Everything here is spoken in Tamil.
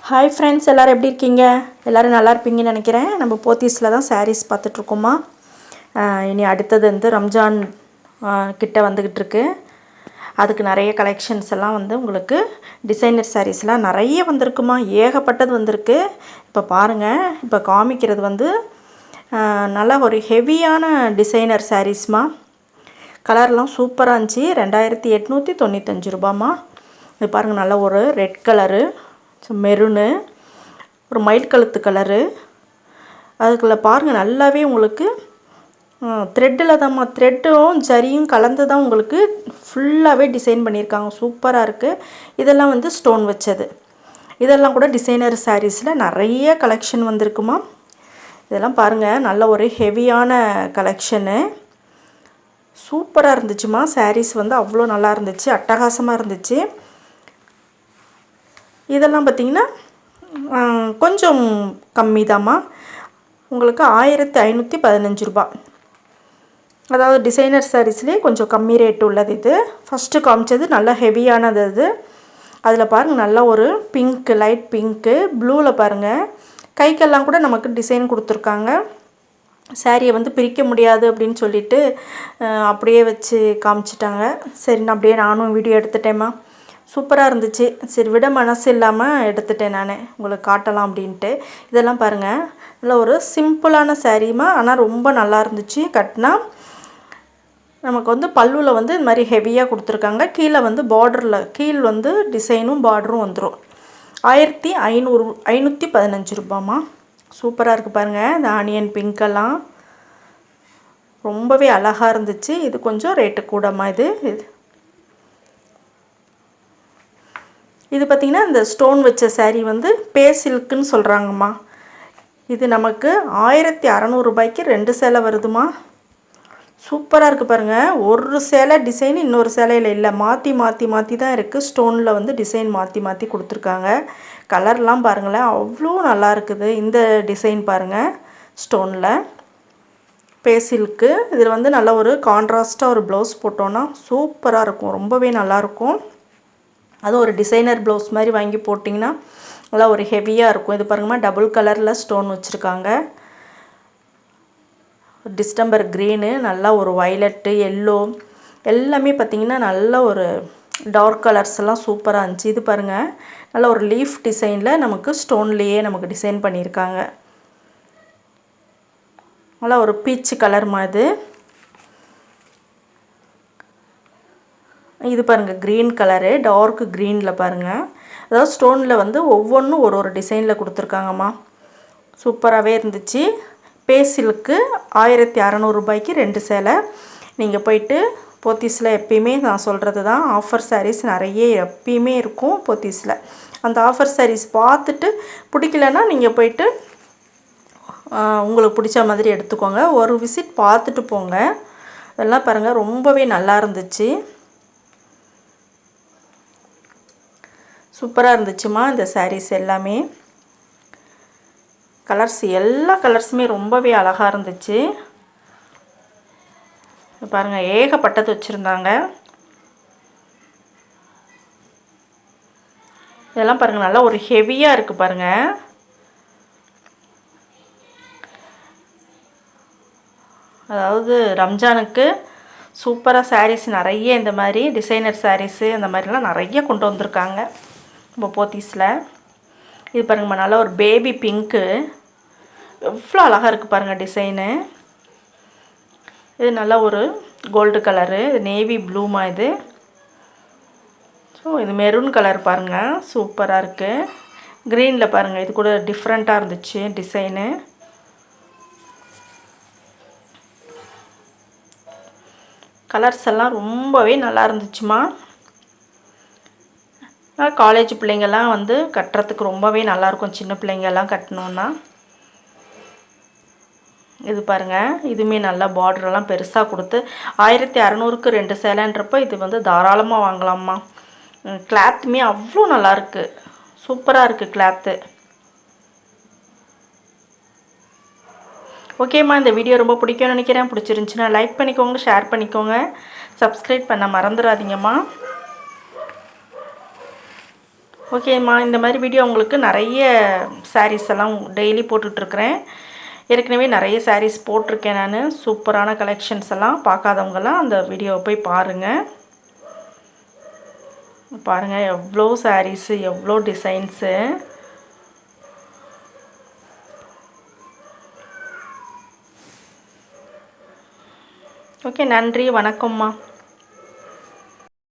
ஹாய் ஃப்ரெண்ட்ஸ், எல்லோரும் எப்படி இருக்கீங்க? எல்லோரும் நல்லா இருப்பீங்கன்னு நினைக்கிறேன். நம்ம போத்தீஸில் தான் சாரீஸ் பார்த்துட்ருக்கோமா. இனி அடுத்தது வந்து ரம்ஜான் கிட்ட வந்துக்கிட்டு இருக்கு. அதுக்கு நிறைய கலெக்ஷன்ஸ் எல்லாம் வந்து உங்களுக்கு டிசைனர் சாரீஸ்லாம் நிறைய வந்திருக்குமா, ஏகப்பட்டது வந்திருக்கு. இப்போ பாருங்கள், இப்போ காமிக்கிறது வந்து நல்லா ஒரு ஹெவியான டிசைனர் சாரீஸ்மா. கலர்லாம் சூப்பராக இருந்துச்சு. 2895 ரூபாம்மா. இது பாருங்கள், நல்லா ஒரு ரெட் கலரு, மெருனு, ஒரு மயில் கழுத்து கலரு. அதுக்குள்ளே பாருங்கள், நல்லாவே உங்களுக்கு த்ரெட்டில் தான்மா, த்ரெட்டும் ஜரியும் கலந்து தான் உங்களுக்கு ஃபுல்லாகவே டிசைன் பண்ணியிருக்காங்க. சூப்பராக இருக்குது. இதெல்லாம் வந்து ஸ்டோன் வச்சது. இதெல்லாம் கூட டிசைனர் சாரீஸில் நிறைய கலெக்ஷன் வந்திருக்குமா. இதெல்லாம் பாருங்கள், நல்ல ஒரு ஹெவியான கலெக்ஷனு. சூப்பராக இருந்துச்சுமா. சாரீஸ் வந்து அவ்வளோ நல்லா இருந்துச்சு, அட்டகாசமாக இருந்துச்சு. இதெல்லாம் பார்த்திங்கன்னா கொஞ்சம் கம்மி தாம்மா. உங்களுக்கு 1515 ரூபா. அதாவது டிசைனர் சாரீஸ்லேயே கொஞ்சம் கம்மி ரேட்டு உள்ளது இது. ஃபஸ்ட்டு காமிச்சது நல்லா ஹெவியானது அது. அதில் பாருங்கள், நல்லா ஒரு பிங்க்கு, லைட் பிங்க்கு, ப்ளூவில் பாருங்கள், கைக்கெல்லாம் கூட நமக்கு டிசைன் கொடுத்துருக்காங்க. சாரியை வந்து பிரிக்க முடியாது அப்படின்னு சொல்லிட்டு அப்படியே வச்சு காமிச்சிட்டாங்க. சரி, நான் அப்படியே நானும் வீடியோ எடுத்துட்டேம்மா. சூப்பராக இருந்துச்சு. சரி, விட மனசு இல்லாமல் எடுத்துட்டேன் நான், உங்களுக்கு காட்டலாம் அப்படின்ட்டு. இதெல்லாம் பாருங்கள், நல்ல ஒரு சிம்பிளான சாரீமா, ஆனால் ரொம்ப நல்லா இருந்துச்சு. கட்டினா நமக்கு வந்து பல்லுவில் வந்து இது மாதிரி ஹெவியாக கொடுத்துருக்காங்க. கீழே வந்து பார்டரில் கீழ் வந்து டிசைனும் பார்டரும் வந்துடும். 1515 ரூபாம்மா. சூப்பராக இருக்குது பாருங்கள். இந்த ஆனியன் பிங்க்கெல்லாம் ரொம்பவே அழகாக இருந்துச்சு. இது கொஞ்சம் ரேட்டு கூடமா. இது பார்த்திங்கன்னா, இந்த ஸ்டோன் வச்ச சாரீ வந்து பே சில்க்குன்னு சொல்கிறாங்கம்மா. இது நமக்கு 1600 ரூபாய்க்கு 2 சேலை வருதுமா. சூப்பராக இருக்குது பாருங்கள். ஒரு சேலை டிசைன் இன்னொரு சேலையில் இல்லை, மாற்றி மாற்றி மாற்றி தான் இருக்குது. ஸ்டோனில் வந்து டிசைன் மாற்றி மாற்றி கொடுத்துருக்காங்க. கலர்லாம் பாருங்களேன், அவ்வளோ நல்லா இருக்குது. இந்த டிசைன் பாருங்கள், ஸ்டோனில் பே சில்க்கு. இதில் வந்து நல்ல ஒரு கான்ட்ராஸ்ட்டாக ஒரு ப்ளவுஸ் போட்டோன்னா சூப்பராக இருக்கும், ரொம்பவே நல்லாயிருக்கும். அதுவும் ஒரு டிசைனர் ப்ளவுஸ் மாதிரி வாங்கி போட்டிங்கன்னா நல்லா ஒரு ஹெவியாக இருக்கும். இது பாருங்கம்மா, டபுள் கலரில் ஸ்டோன் வச்சுருக்காங்க. டிஸ்டம்பர் க்ரீனு, நல்லா ஒரு வயலட்டு, எல்லோ, எல்லாமே பார்த்திங்கன்னா நல்ல ஒரு டார்க் கலர்ஸ் எல்லாம் சூப்பராக இருந்துச்சு. இது பாருங்கள், நல்ல ஒரு லீஃப் டிசைனில் நமக்கு ஸ்டோன்லேயே நமக்கு டிசைன் பண்ணியிருக்காங்க. நல்லா ஒரு பீச்சு கலர் மாதிரி. இது பாருங்கள், க்ரீன் கலரு, டார்க் க்ரீனில் பாருங்கள். அதாவது ஸ்டோனில் வந்து ஒவ்வொன்றும் ஒரு ஒரு டிசைனில் கொடுத்துருக்காங்கம்மா. சூப்பராகவே இருந்துச்சு. பே சில்க்கு 1600 ரூபாய்க்கு 2 சேலை. நீங்கள் போயிட்டு போத்தீஸில் எப்பயுமே நான் சொல்கிறது தான், ஆஃபர் சாரீஸ் நிறைய எப்பயுமே இருக்கும் போத்தீஸில். அந்த ஆஃபர் சாரீஸ் பார்த்துட்டு பிடிக்கலன்னா நீங்கள் போயிட்டு உங்களுக்கு பிடிச்ச மாதிரி எடுத்துக்கோங்க. ஒரு விசிட் பார்த்துட்டு போங்க. அதெல்லாம் பாருங்கள், ரொம்பவே நல்லா இருந்துச்சு. சூப்பராக இருந்துச்சுமா இந்த சாரீஸ் எல்லாமே. கலர்ஸ், எல்லா கலர்ஸுமே ரொம்பவே அழகாக இருந்துச்சு. பாருங்கள், ஏகப்பட்டது வச்சுருந்தாங்க. இதெல்லாம் பாருங்கள், நல்லா ஒரு ஹெவியாக இருக்குது பாருங்கள். அதாவது ரம்ஜானுக்கு சூப்பராக சாரீஸ் நிறைய, இந்த மாதிரி டிசைனர் சாரீஸு அந்த மாதிரிலாம் நிறைய கொண்டு வந்திருக்காங்க நம்ம போத்தீஸில். இது பாருங்கம்மா, நல்லா ஒரு பேபி பிங்க்கு, எவ்வளோ அழகாக இருக்குது பாருங்கள் டிசைனு. இது நல்லா ஒரு கோல்டு கலரு, இது நேவி ப்ளூமா இது. ஸோ இது மெரூன் கலர் பாருங்கள், சூப்பராக இருக்குது. க்ரீனில் பாருங்கள், இது கூட டிஃப்ரெண்ட்டாக இருந்துச்சு டிசைனு. கலர்ஸ் எல்லாம் ரொம்பவே நல்லா இருந்துச்சுமா. காலேஜ் பிள்ளைங்கள்லாம் வந்து கட்டுறதுக்கு ரொம்பவே நல்லாயிருக்கும், சின்ன பிள்ளைங்கள்லாம் கட்டணுன்னா. இது பாருங்கள், இதுவுமே நல்லா பார்டரெல்லாம் பெருசாக கொடுத்து 1600க்கு 2 சேலைன்றப்போ இது வந்து தாராளமாக வாங்கலாம்மா. கிளாத்துமே அவ்வளோ நல்லாயிருக்கு, சூப்பராக இருக்குது கிளாத்து. ஓகேம்மா, இந்த வீடியோ ரொம்ப பிடிக்கும்னு நினைக்கிறேன். பிடிச்சிருந்துச்சின்னா லைக் பண்ணிக்கோங்க, ஷேர் பண்ணிக்கோங்க, சப்ஸ்கிரைப் பண்ண மறந்துடாதீங்கம்மா. ஓகேம்மா, இந்த மாதிரி வீடியோ உங்களுக்கு நிறைய சாரீஸ் எல்லாம் டெய்லி போட்டுட்ருக்குறேன். ஏற்கனவே நிறைய சாரீஸ் போட்டிருக்கேன் நான். சூப்பரான கலெக்ஷன்ஸ் எல்லாம் பார்க்காதவங்கெல்லாம் அந்த வீடியோவை போய் பாருங்கள். பாருங்கள் எவ்வளோ சாரீஸு, எவ்வளோ டிசைன்ஸு. ஓகே, நன்றி, வணக்கம்மா.